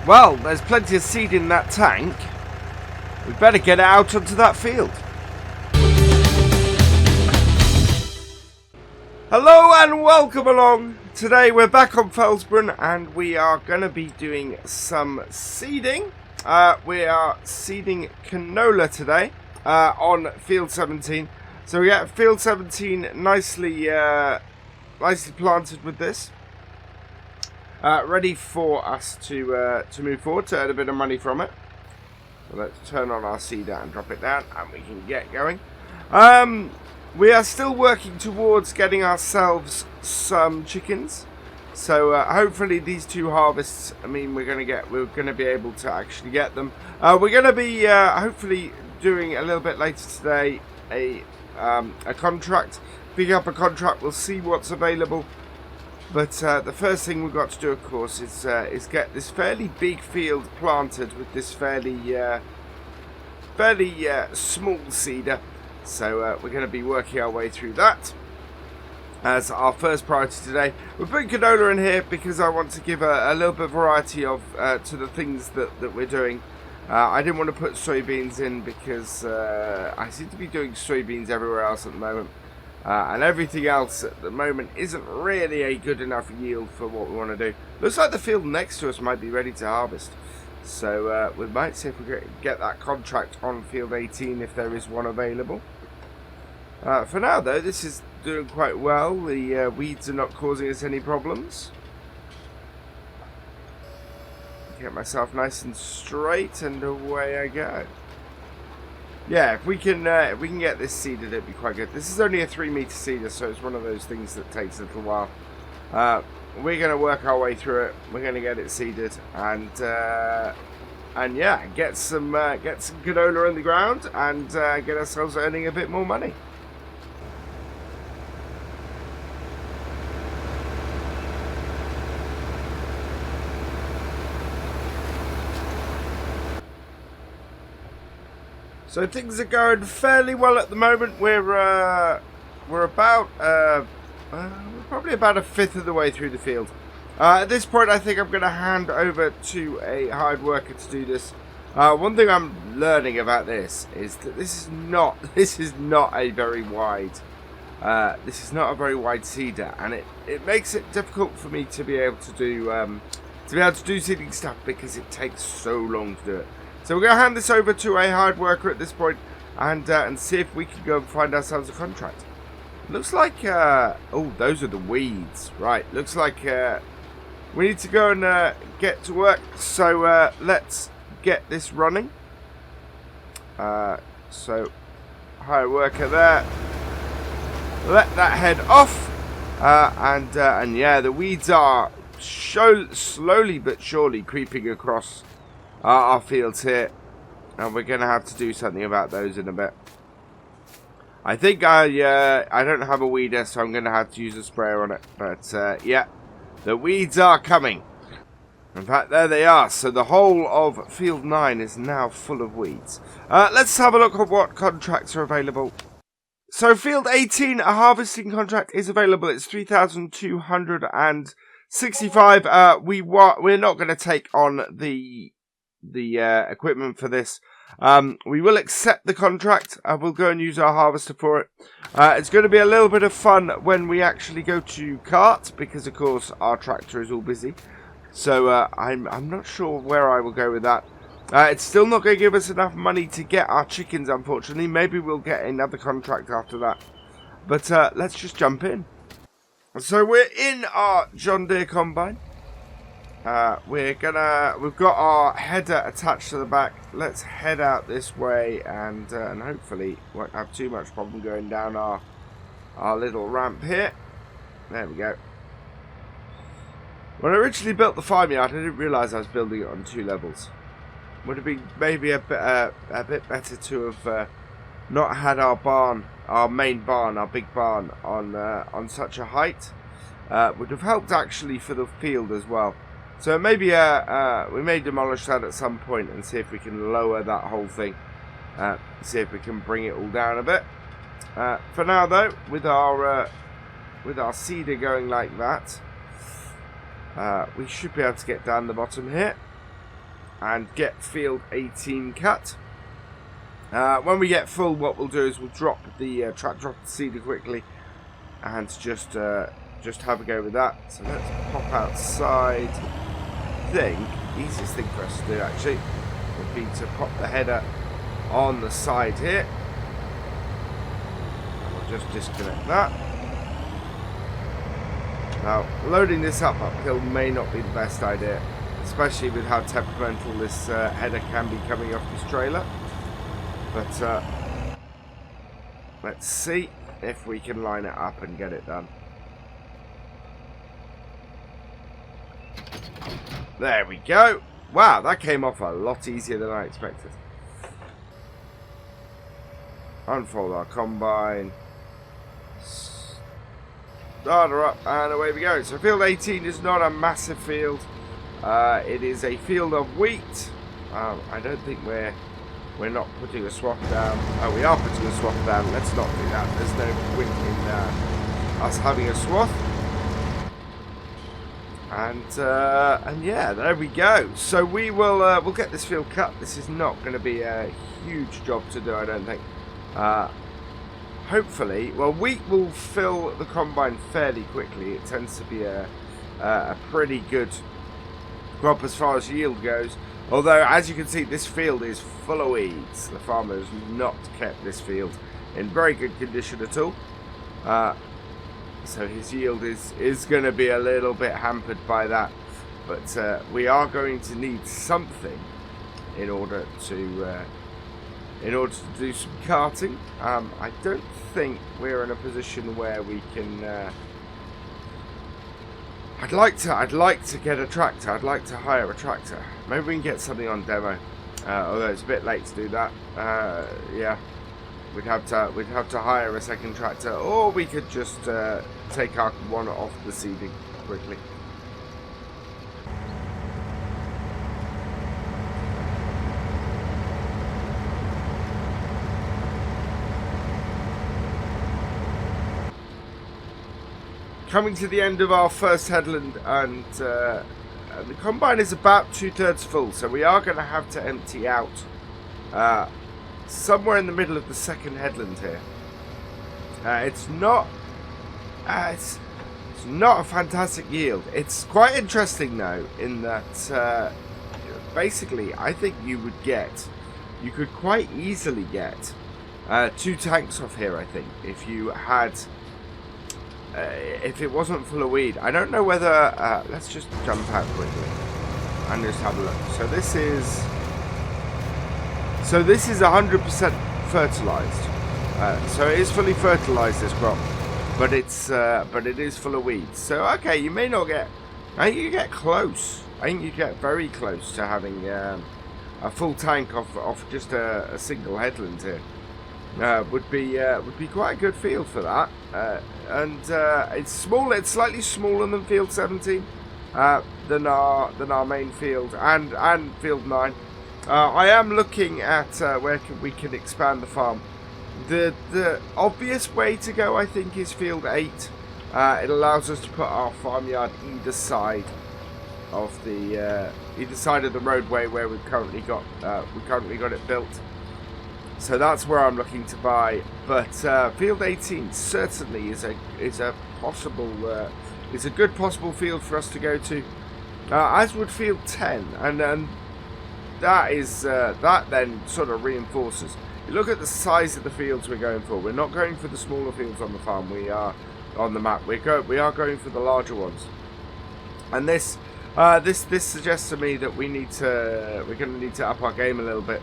Well, there's plenty of seed in that tank. We better get it out onto that field. Hello and welcome along. Today we're back on Felsbrunn and we are going to be doing some seeding. We are seeding canola today on field 17. So we get field 17 nicely planted with this. Ready for us to move forward to earn a bit of money from it. So let's turn on our seeder and drop it down and we can get going. We are still working towards getting ourselves some chickens. So hopefully these two harvests, I mean, we're going to be able to actually get them. We're going to be hopefully doing a little bit later today a contract. Pick up a contract, we'll see what's available. But the first thing we've got to do, of course, is get this fairly big field planted with this fairly small seeder. So we're going to be working our way through that as our first priority today. We're putting canola in here because I want to give a little bit of variety of to the things that we're doing. I didn't want to put soybeans in because I seem to be doing soybeans everywhere else at the moment. And everything else at the moment isn't really a good enough yield for what we want to do. Looks like the field next to us might be ready to harvest. So we might see if we can get that contract on field 18 if there is one available. For now though, this is doing quite well. The weeds are not causing us any problems. Get myself nice and straight and away I go. Yeah, if we can get this seeded, it'd be quite good. This is only a 3-meter seeder, so it's one of those things that takes a little while. We're going to work our way through it. We're going to get it seeded, and yeah, get some canola in the ground, and get ourselves earning a bit more money. So things are going fairly well at the moment. We're about we're probably about a fifth of the way through the field. At this point, I think I'm going to hand over to a hired worker to do this. One thing I'm learning about this is that this is not a very wide seeder, and it makes it difficult for me to be able to do seeding stuff because it takes so long to do it. So we're going to hand this over to a hired worker at this point and see if we can go and find ourselves a contract. Looks like, oh, those are the weeds. Right, looks like we need to go and get to work. So let's get this running. So, hired worker there. Let that head off. And yeah, the weeds are slowly but surely creeping across our fields here, and we're going to have to do something about those in a bit. I think I don't have a weeder, so I'm going to have to use a sprayer on it. But yeah, the weeds are coming. In fact, there they are. So the whole of field 9 is now full of weeds. Let's have a look at what contracts are available. So field 18, a harvesting contract is available. It's 3,265. We're not going to take on the equipment for this. We will accept the contract. We'll go and use our harvester for it. It's going to be a little bit of fun when we actually go to cart, because of course our tractor is all busy. So I'm not sure where I will go with that. It's still not going to give us enough money to get our chickens, unfortunately. Maybe we'll get another contract after that. But let's just jump in. So we're in our John Deere combine. We've got our header attached to the back. Let's head out this way and hopefully won't have too much problem going down our little ramp here. There we go. When I originally built the farmyard, I didn't realise I was building it on 2 levels. Would have been maybe a bit better to have not had our barn, our main barn, our big barn on such a height. Would have helped actually for the field as well. So maybe we may demolish that at some point and see if we can lower that whole thing. See if we can bring it all down a bit. For now though, with our seeder going like that, we should be able to get down the bottom here. and get field 18 cut. When we get full, what we'll do is we'll drop the the seeder quickly and just have a go with that. So let's pop outside. I think the easiest thing for us to do actually would be to pop the header on the side here. And we'll just disconnect that. Now, loading this up uphill may not be the best idea, especially with how temperamental this header can be coming off this trailer. But let's see if we can line it up and get it done. There we go. Wow, that came off a lot easier than I expected. Unfold our combine. Start her up, and away we go. So field 18 is not a massive field. It is a field of wheat. I don't think we're not putting a swath down. Oh, we are putting a swath down. Let's not do that. There's no point in us having a swath. And yeah, there we go. So we will we'll get this field cut. This is not going to be a huge job to do, I don't think. Hopefully, well, wheat will fill the combine fairly quickly. It tends to be a pretty good crop as far as yield goes. Although, as you can see, this field is full of weeds. The farmer has not kept this field in very good condition at all. So his yield is going to be a little bit hampered by that. But we are going to need something in order to do some carting. I don't think we're in a position where we can. I'd like to get a tractor. I'd like to hire a tractor. Maybe we can get something on demo. Although it's a bit late to do that. Yeah, we'd have to hire a second tractor, or we could just take our one off the seeding quickly. Coming to the end of our first headland, and the combine is about 2/3 full, so we are going to have to empty out somewhere in the middle of the second headland here. It's not a fantastic yield. It's quite interesting though, in that basically I think you could quite easily get 2 tanks off here. I think if you had. If it wasn't full of weed, I don't know whether. Let's just jump out quickly and just have a look. So this is 100% fertilized. So it is fully fertilized, this crop, but it is full of weeds. So okay, you may not get. I think you get close. I think you get very close to having a full tank off just a single headland here. Would be quite a good field for that, and it's small. It's slightly smaller than field 17, than our main field and field 9. I am looking at where we can expand the farm. The obvious way to go, I think, is field 8. It allows us to put our farmyard either side of the roadway where we've currently got it built. So that's where I'm looking to buy, but field 18 certainly is a good possible field for us to go to, as would field 10, and that then sort of reinforces. You look at the size of the fields we're going for. We're not going for the smaller fields on the farm. We are on the map. We are going for the larger ones, and this suggests to me that we're going to need to up our game a little bit.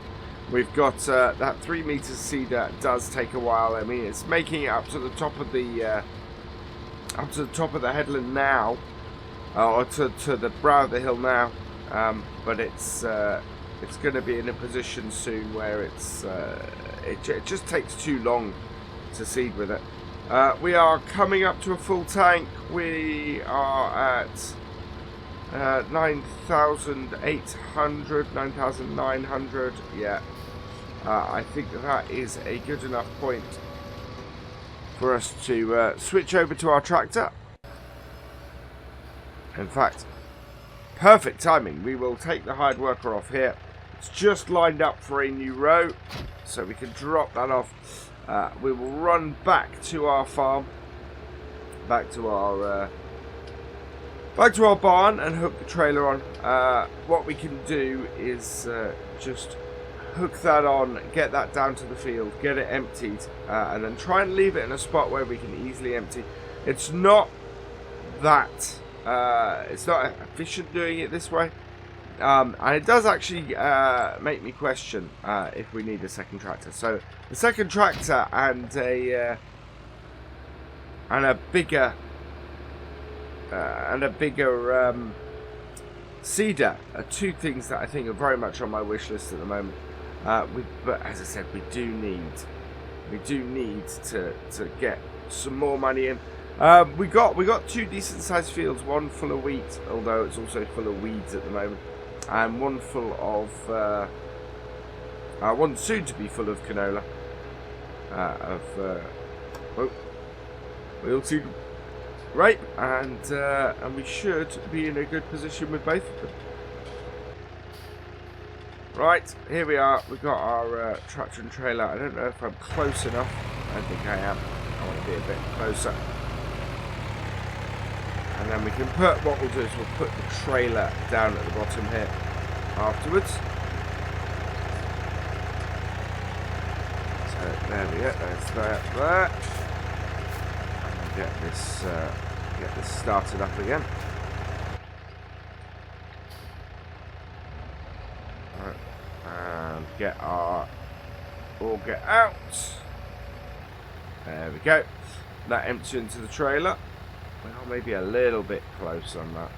We've got that 3 meter seeder. Does take a while. I mean, it's making it up to the top of the headland now, or to the brow of the hill now. But it's going to be in a position soon where it just takes too long to seed with it. We are coming up to a full tank. We are at 9,800, 9,900. Yeah. I think that is a good enough point for us to switch over to our tractor. In fact, perfect timing. We will take the hired worker off here. It's just lined up for a new row, so we can drop that off. We will run back to our farm, back to our barn, and hook the trailer on. What we can do is just hook that on, get that down to the field, get it emptied, and then try and leave it in a spot where we can easily empty. It's not that it's not efficient doing it this way, and it does actually make me question if we need a second tractor. So the second tractor and a bigger seeder are two things that I think are very much on my wish list at the moment. But as I said, we do need to get some more money in. We got two decent sized fields, one full of wheat, although it's also full of weeds at the moment, and one full of one soon to be full of canola. We'll see. Right, and we should be in a good position with both of them. Right, here we are. We've got our tractor and trailer. I don't know if I'm close enough. I don't think I am. I want to be a bit closer. And then we can put, what we'll do is we'll put the trailer down at the bottom here afterwards. So there we go. There's that there. And get this started up again. And get our auger out. There we go. That empties into the trailer. Well, maybe a little bit close on that.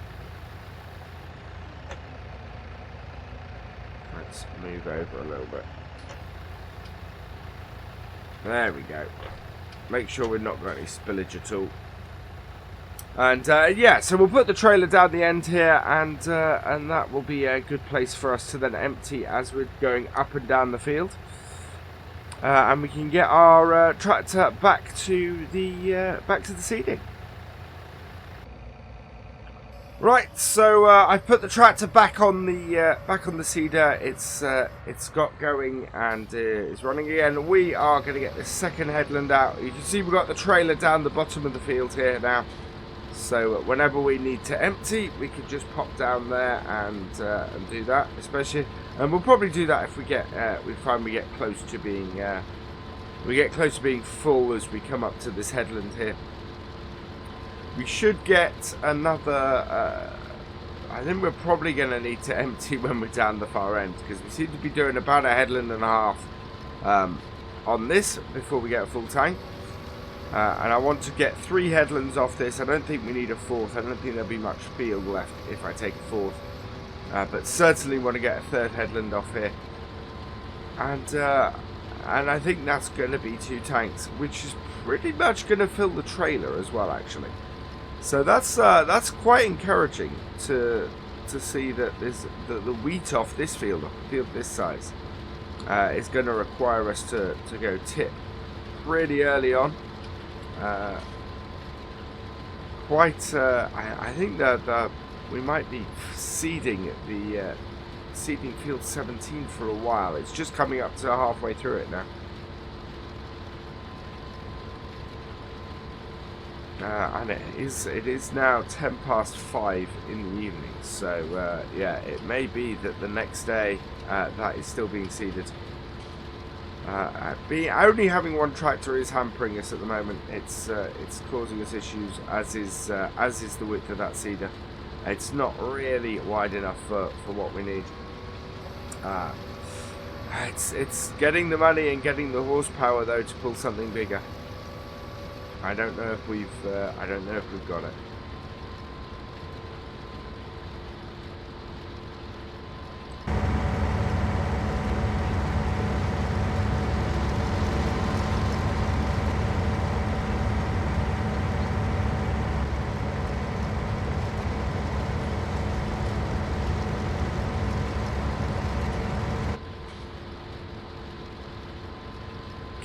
Let's move over a little bit. There we go. Make sure we've not got any spillage at all. And yeah, so we'll put the trailer down the end here, and that will be a good place for us to then empty as we're going up and down the field. And we can get our tractor back to the seeding. Right, so I've put the tractor back on the seeder. It's got going and is running again. We are going to get this second headland out. You can see we've got the trailer down the bottom of the field here now. So whenever we need to empty, we can just pop down there and do that. Especially, and we'll probably do that if we find we get close to being full as we come up to this headland here. We should get another. I think we're probably going to need to empty when we're down the far end, because we seem to be doing about a headland and a half on this before we get a full tank. And I want to get 3 headlands off this. I don't think we need a 4th. I don't think there'll be much field left if I take a 4th. But certainly want to get a 3rd headland off here. And I think that's going to be 2 tanks, which is pretty much going to fill the trailer as well, actually. So that's quite encouraging to see that the wheat off this field this size, is going to require us to go tip pretty early on. I think that we might be seeding seeding field 17 for a while. It's just coming up to halfway through it now. And it is now 10 past 5 in the evening, so yeah, it may be that the next day that is still being seeded. Only having one tractor is hampering us at the moment. It's causing us issues, as is the width of that seeder. It's not really wide enough for what we need. It's getting the money and getting the horsepower though to pull something bigger. I don't know if we've got it.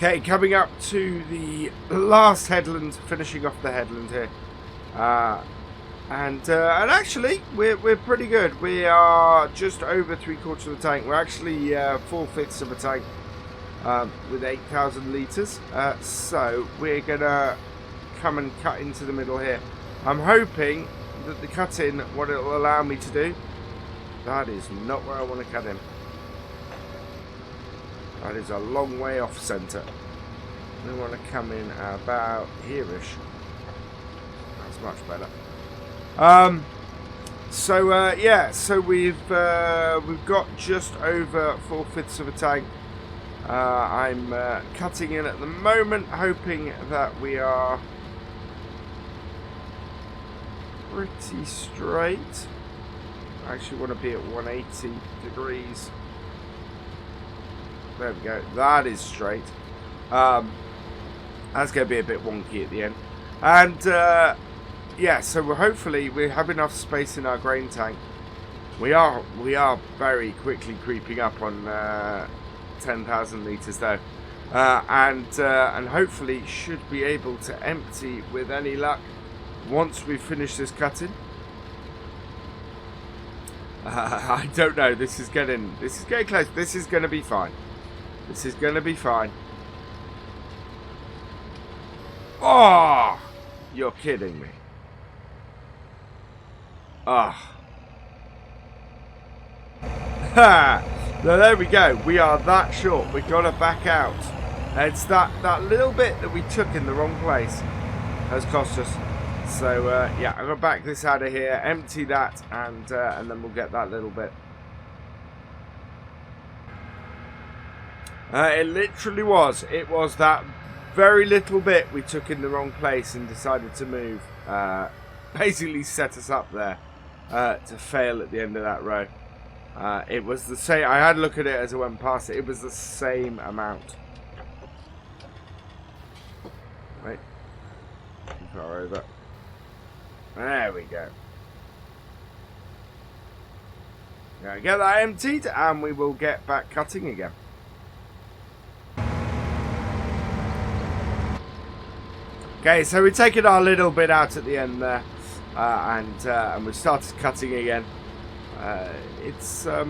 Okay, coming up to the last headland, finishing off the headland here. And actually, we're pretty good. We are just over 3/4 of the tank. We're actually 4/5 of a tank with 8,000 litres. So we're gonna come and cut into the middle here. I'm hoping that the cut in, what it will allow me to do. That is not where I want to cut in. That is a long way off centre. We want to come in about here-ish. That's much better. Yeah, so we've got just over 4/5 of a tank. I'm cutting in at the moment, hoping that we are pretty straight. I actually want to be at 180 degrees. There we go. That is straight. That's going to be a bit wonky at the end. And yeah, so hopefully we have enough space in our grain tank. We are very quickly creeping up on 10,000 litres though, and hopefully should be able to empty with any luck once we finish this cutting. I don't know. This is getting close. This is going to be fine. This is going to be fine. Oh, you're kidding me. Ah. Ha! So there we go. We are that short. We've got to back out. It's that little bit that we took in the wrong place has cost us. So yeah, I'm gonna back this out of here, empty that, and then we'll get that little bit. It literally was. It was that very little bit we took in the wrong place and decided to move. Basically set us up there to fail at the end of that row. It was the same. I had a look at it as I went past it. It was the same amount. Right. Too far over. There we go. Now get that emptied and we will get back cutting again. Okay, so we've taken our little bit out at the end there, and we've started cutting again. It's I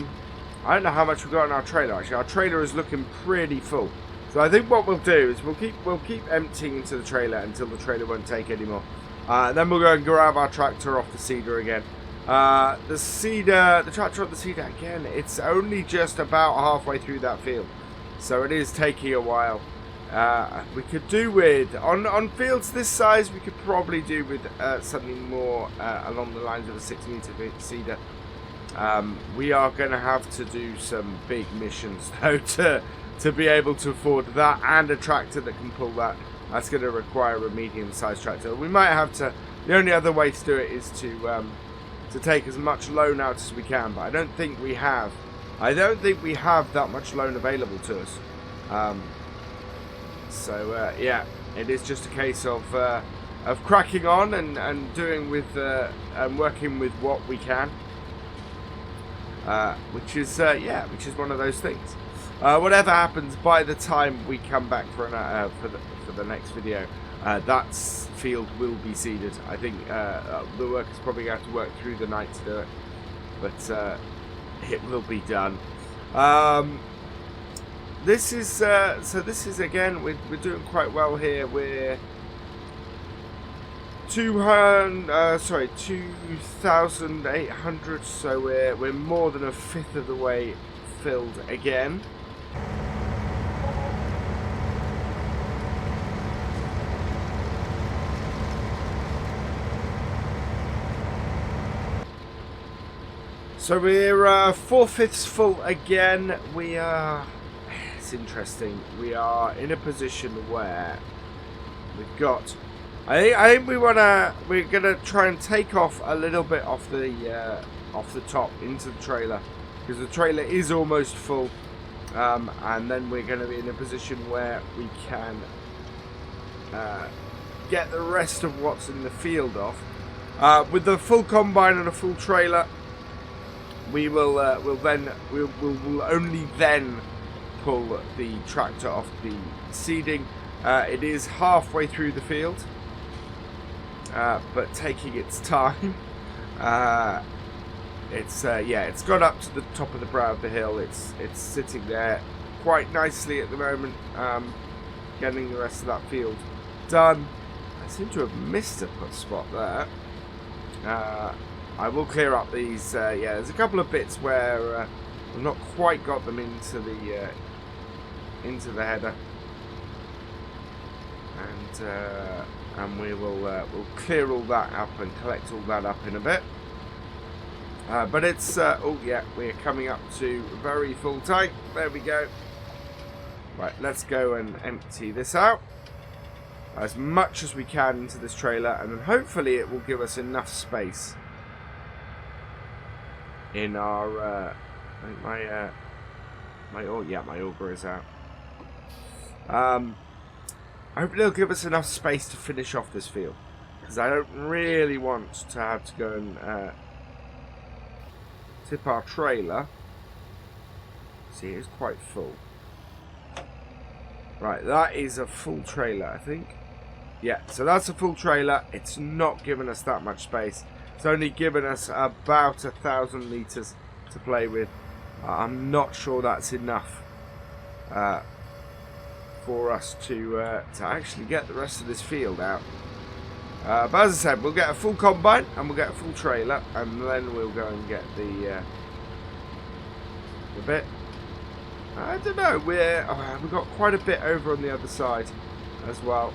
don't know how much we've got in our trailer. Actually, our trailer is looking pretty full. So I think what we'll do is we'll keep emptying into the trailer until the trailer won't take anymore. Then we'll go and grab our tractor off the seeder again. The tractor on the seeder again. It's only just about halfway through that field, so it is taking a while. We could do with on fields this size. We could probably do with something more along the lines of a 6-meter seeder. We are going to have to do some big missions though to be able to afford that, and a tractor that can pull that. That's going to require a medium-sized tractor. We might have to. The only other way to do it is to take as much loan out as we can, but I don't think we have. I don't think we have that much loan available to us. So yeah, it is just a case of cracking on and doing with and working with what we can, which is one of those things. Whatever happens, by the time we come back for the next video, that field will be seeded. I think the workers probably have to work through the night to do it, but it will be done. This is again, we're doing quite well here. We're 2,800, so we're more than a fifth of the way filled again. So we're 4/5 full again. We are. It's interesting. We are in a position where we've got. I think we're gonna try and take off a little bit off the top into the trailer, because the trailer is almost full, and then we're going to be in a position where we can get the rest of what's in the field off. With the full combine and a full trailer, we will we'll only then pull the tractor off the seeding. It is halfway through the field, but taking its time. It's got up to the top of the brow of the hill. It's sitting there quite nicely at the moment, getting the rest of that field done. I seem to have missed a put spot there. I will clear up these. There's a couple of bits where I've not quite got them into the header, and we'll clear all that up and collect all that up in a bit. But it's we're coming up to a very full tank. There we go. Right, let's go and empty this out as much as we can into this trailer, and then hopefully it will give us enough space in our my auger is out. Hopefully it'll give us enough space to finish off this field, because I don't really want to have to go and tip our trailer. See, it's quite full. Right, that is a full trailer, I think. Yeah, so that's a full trailer. It's not giving us that much space. It's only given us about 1,000 litres to play with. I'm not sure that's enough for us to actually get the rest of this field out. But as I said, we'll get a full combine and we'll get a full trailer, and then we'll go and get the bit. I don't know. We've got quite a bit over on the other side as well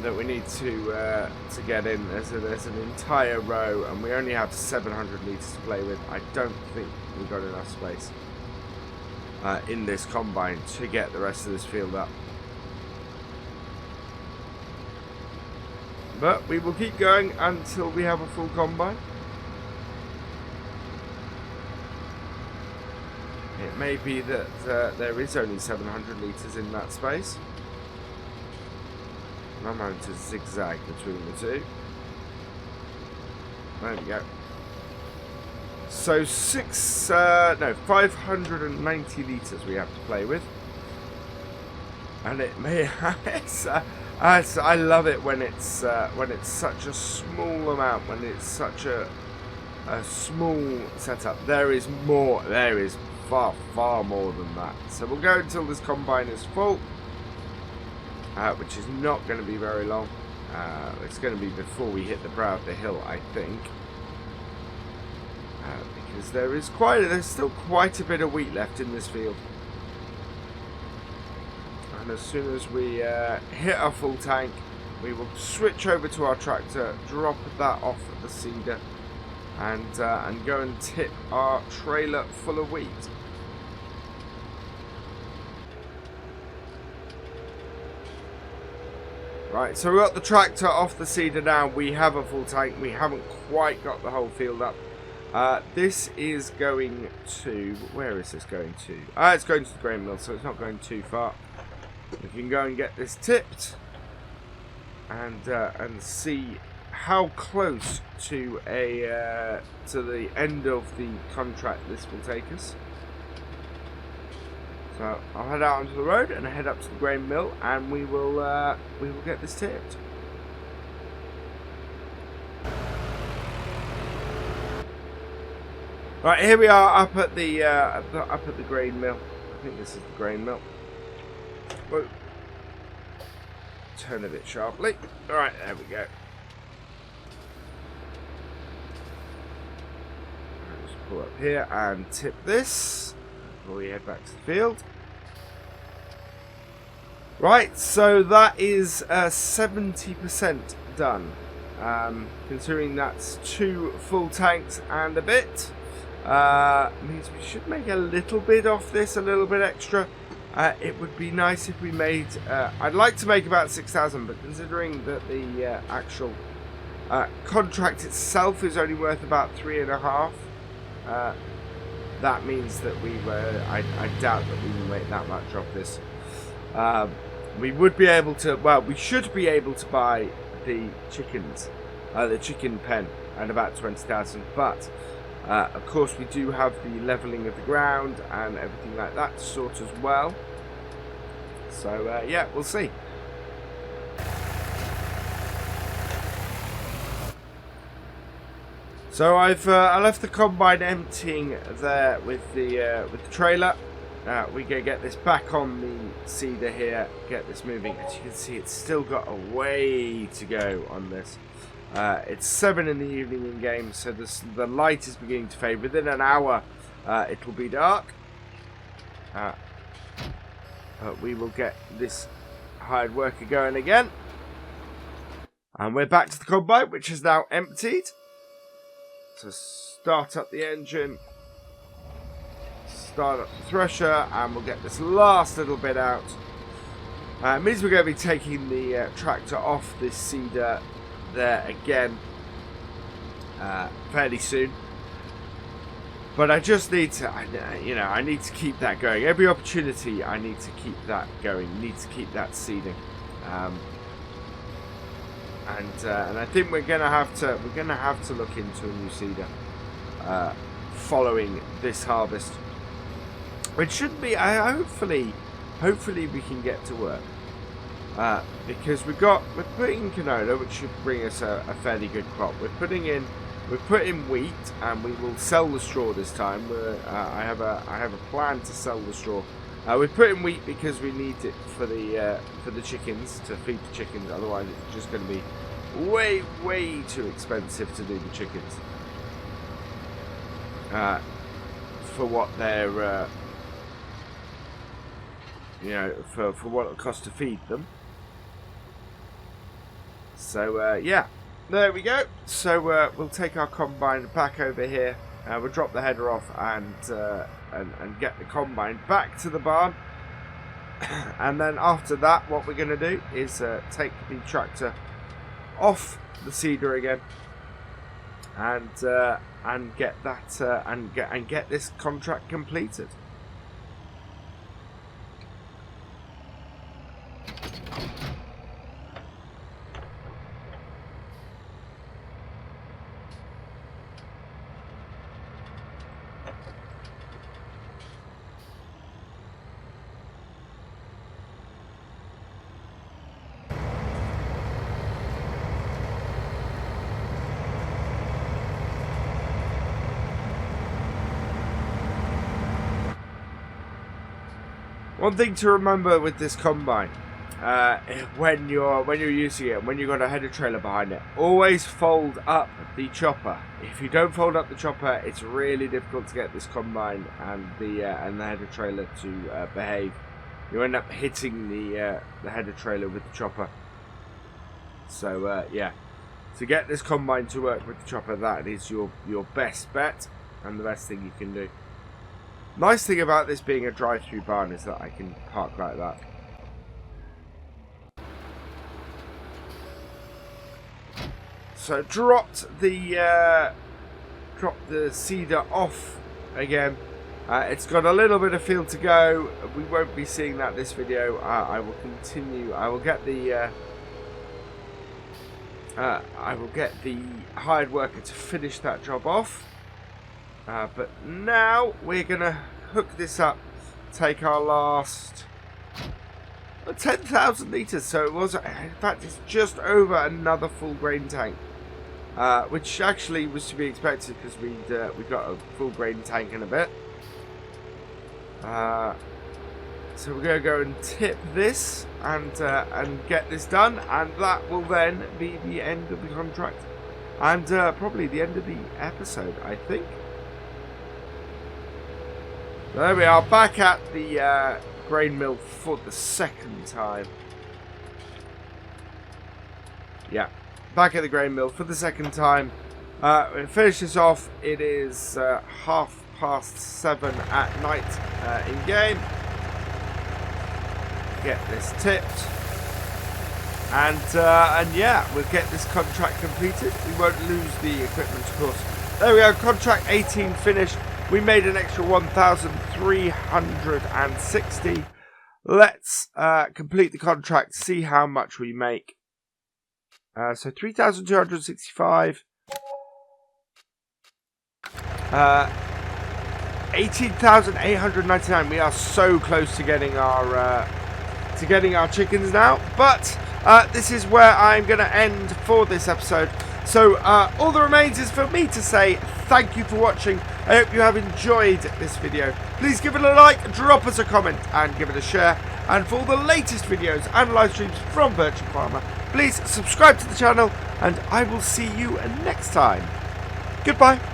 that we need to get in. There's an entire row, and we only have 700 litres to play with. I don't think we've got enough space in this combine to get the rest of this field up. But we will keep going until we have a full combine. It may be that there is only 700 litres in that space. I'm going to zigzag between the two. There we go. So 590 litres we have to play with. And it may I love it when it's such a small amount, when it's such a small setup. There is more. There is far more than that. So we'll go until this combine is full, which is not going to be very long. It's going to be before we hit the brow of the hill, I think, because there's still quite a bit of wheat left in this field. And as soon as we hit our full tank, we will switch over to our tractor, drop that off at the seeder, and go and tip our trailer full of wheat. Right, so we've got the tractor off the seeder now. We have a full tank. We haven't quite got the whole field up. This is going to... Where is this going to? It's going to the grain mill, so it's not going too far. We can go and get this tipped and see how close to the end of the contract this will take us. So I'll head out onto the road and head up to the grain mill, and we will get this tipped. Right, here we are up at the grain mill. I think this is the grain mill. Whoa. Turn a bit sharply. Alright, there we go. I'll just pull up here and tip this before we head back to the field. Right, so that is 70% done. Considering that's 2 full tanks and a bit. Means we should make a little bit off this, a little bit extra. It would be nice if we made... I'd like to make about 6,000, but considering that the actual contract itself is only worth about 3.5, that means that I doubt that we will make that much off this. We would be able to... Well, we should be able to buy the chickens, the chicken pen, at about 20,000, but... of course, we do have the levelling of the ground and everything like that to sort as well. So, yeah, we'll see. So I left the combine emptying there with the trailer. We're gonna get this back on the seeder here, get this moving. As you can see, it's still got a way to go on this. It's 7 in the evening in game, so the light is beginning to fade. Within an hour, it will be dark. But we will get this hired worker going again. And we're back to the combine, which is now emptied. So start up the engine, start up the thresher, and we'll get this last little bit out. It means we're going to be taking the tractor off this seeder there again fairly soon. But I just need to, I need to keep that going. Every opportunity, I need to keep that going. Need to keep that seeding. And I think we're gonna have to look into a new seeder following this harvest, which should be hopefully we can get to work because we're putting canola, which should bring us a fairly good crop. We've put in wheat, and we will sell the straw this time. I have a plan to sell the straw. We put in wheat because we need it for the chickens, to feed the chickens. Otherwise, it's just going to be way too expensive to do the chickens for what they're for what it costs to feed them. So yeah, there we go. So we'll take our combine back over here. We'll drop the header off and get the combine back to the barn. And then after that, what we're going to do is take the tractor off the seeder again, and get that and get this contract completed. One thing to remember with this combine, when you're using it, when you've got a header trailer behind it, always fold up the chopper. If you don't fold up the chopper, it's really difficult to get this combine and the header trailer to behave. You end up hitting the header trailer with the chopper. So yeah, to get this combine to work with the chopper, that is your best bet and the best thing you can do. Nice thing about this being a drive-through barn is that I can park like that. So dropped the seeder off again. It's got a little bit of field to go. We won't be seeing that this video. I will continue. I will get the hired worker to finish that job off. But now we're going to hook this up, take our last 10,000 litres. So it was, in fact, it's just over another full grain tank, which actually was to be expected because we got a full grain tank in a bit. So we're going to go and tip this and get this done, and that will then be the end of the contract and probably the end of the episode, I think. There we are, back at the grain mill for the second time. Yeah, back at the grain mill for the second time. We finish this off. It is 7:30 at night in game. Get this tipped, and yeah, we'll get this contract completed. We won't lose the equipment, of course. There we go, contract 18 finished. We made an extra 1,360. Let's complete the contract, see how much we make. So 3,265. 18,899. We are so close to getting our chickens now. But this is where I'm going to end for this episode. So all that remains is for me to say thank you for watching. I hope you have enjoyed this video. Please give it a like, drop us a comment and give it a share. And for all the latest videos and live streams from FendtFarmer, please subscribe to the channel and I will see you next time. Goodbye.